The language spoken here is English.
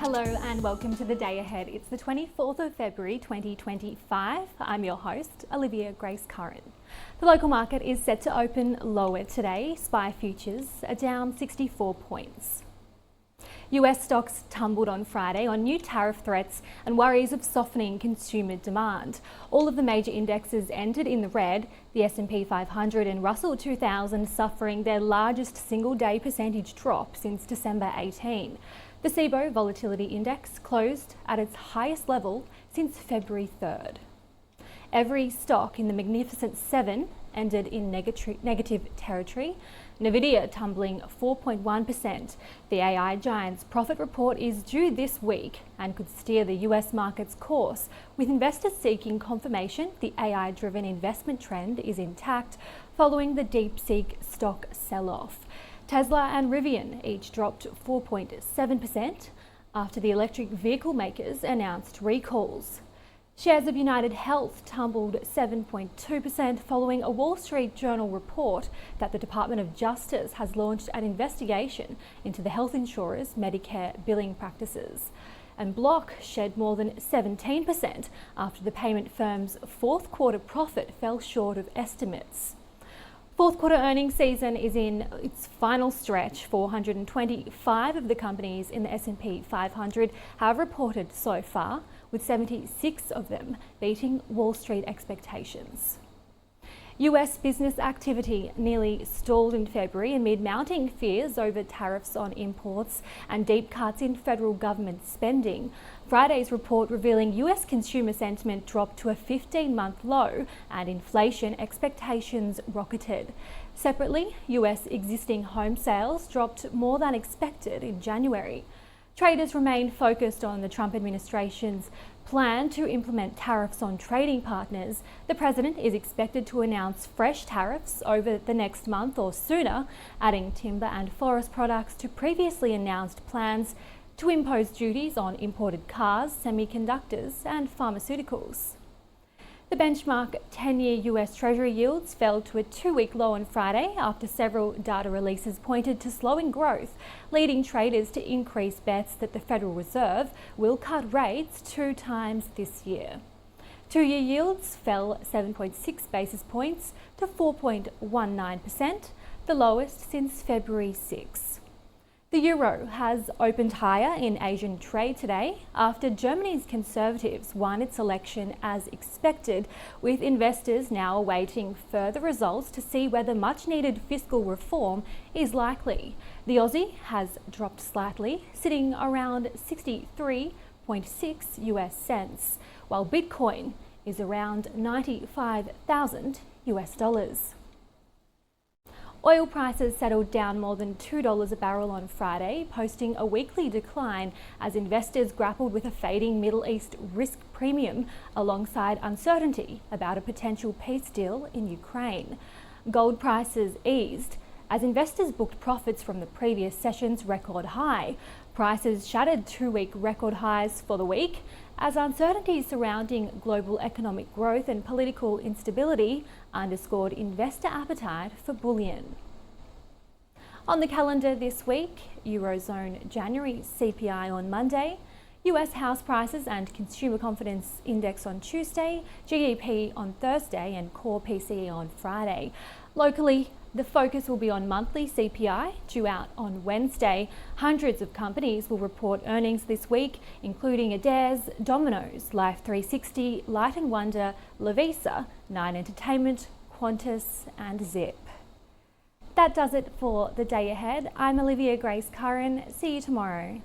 Hello and welcome to the day ahead. It's the 24th of February 2025. I'm your host, Olivia Grace Curran. The local market is set to open lower today. SPI futures are down 64 points. US stocks tumbled on Friday on new tariff threats and worries of softening consumer demand. All of the major indexes ended in the red, the S&P 500 and Russell 2000 suffering their largest single-day percentage drop since December 18. The SIBO Volatility Index closed at its highest level since February 3rd. Every stock in the Magnificent Seven ended in negative territory, Nvidia tumbling 4.1%. The AI giant's profit report is due this week and could steer the US market's course, with investors seeking confirmation the AI-driven investment trend is intact following the DeepSeek stock sell-off. Tesla and Rivian each dropped 4.7% after the electric vehicle makers announced recalls. Shares of United Health tumbled 7.2% following a Wall Street Journal report that the Department of Justice has launched an investigation into the health insurers' Medicare billing practices. And Block shed more than 17% after the payment firm's fourth quarter profit fell short of estimates. Fourth quarter earnings season is in its final stretch. 425 of the companies in the S&P 500 have reported so far, with 76 of them beating Wall Street expectations. US business activity nearly stalled in February amid mounting fears over tariffs on imports and deep cuts in federal government spending. Friday's report revealing US consumer sentiment dropped to a 15-month low and inflation expectations rocketed. Separately, US existing home sales dropped more than expected in January. Traders remain focused on the Trump administration's plan to implement tariffs on trading partners. The president is expected to announce fresh tariffs over the next month or sooner, adding timber and forest products to previously announced plans to impose duties on imported cars, semiconductors, and pharmaceuticals. The benchmark 10-year US Treasury yields fell to a two-week low on Friday after several data releases pointed to slowing growth, leading traders to increase bets that the Federal Reserve will cut rates 2 times this year. Two-year yields fell 7.6 basis points to 4.19%, the lowest since February 6. The euro has opened higher in Asian trade today after Germany's Conservatives won its election as expected, with investors now awaiting further results to see whether much-needed fiscal reform is likely. The Aussie has dropped slightly, sitting around 63.6 US cents, while Bitcoin is around 95,000 US dollars. Oil prices settled down more than $2 a barrel on Friday, posting a weekly decline as investors grappled with a fading Middle East risk premium alongside uncertainty about a potential peace deal in Ukraine. Gold prices eased as investors booked profits from the previous session's record high. Prices shattered two-week record highs for the week as uncertainties surrounding global economic growth and political instability underscored investor appetite for bullion. On the calendar this week, Eurozone January CPI on Monday, US house prices and consumer confidence index on Tuesday, GDP on Thursday and core PCE on Friday. Locally, the focus will be on monthly CPI due out on Wednesday. Hundreds of companies will report earnings this week, including Adairs, Domino's, Life360, Light & Wonder, Lovisa, Nine Entertainment, Qantas and Zip. That does it for the day ahead. I'm Olivia Grace Curran. See you tomorrow.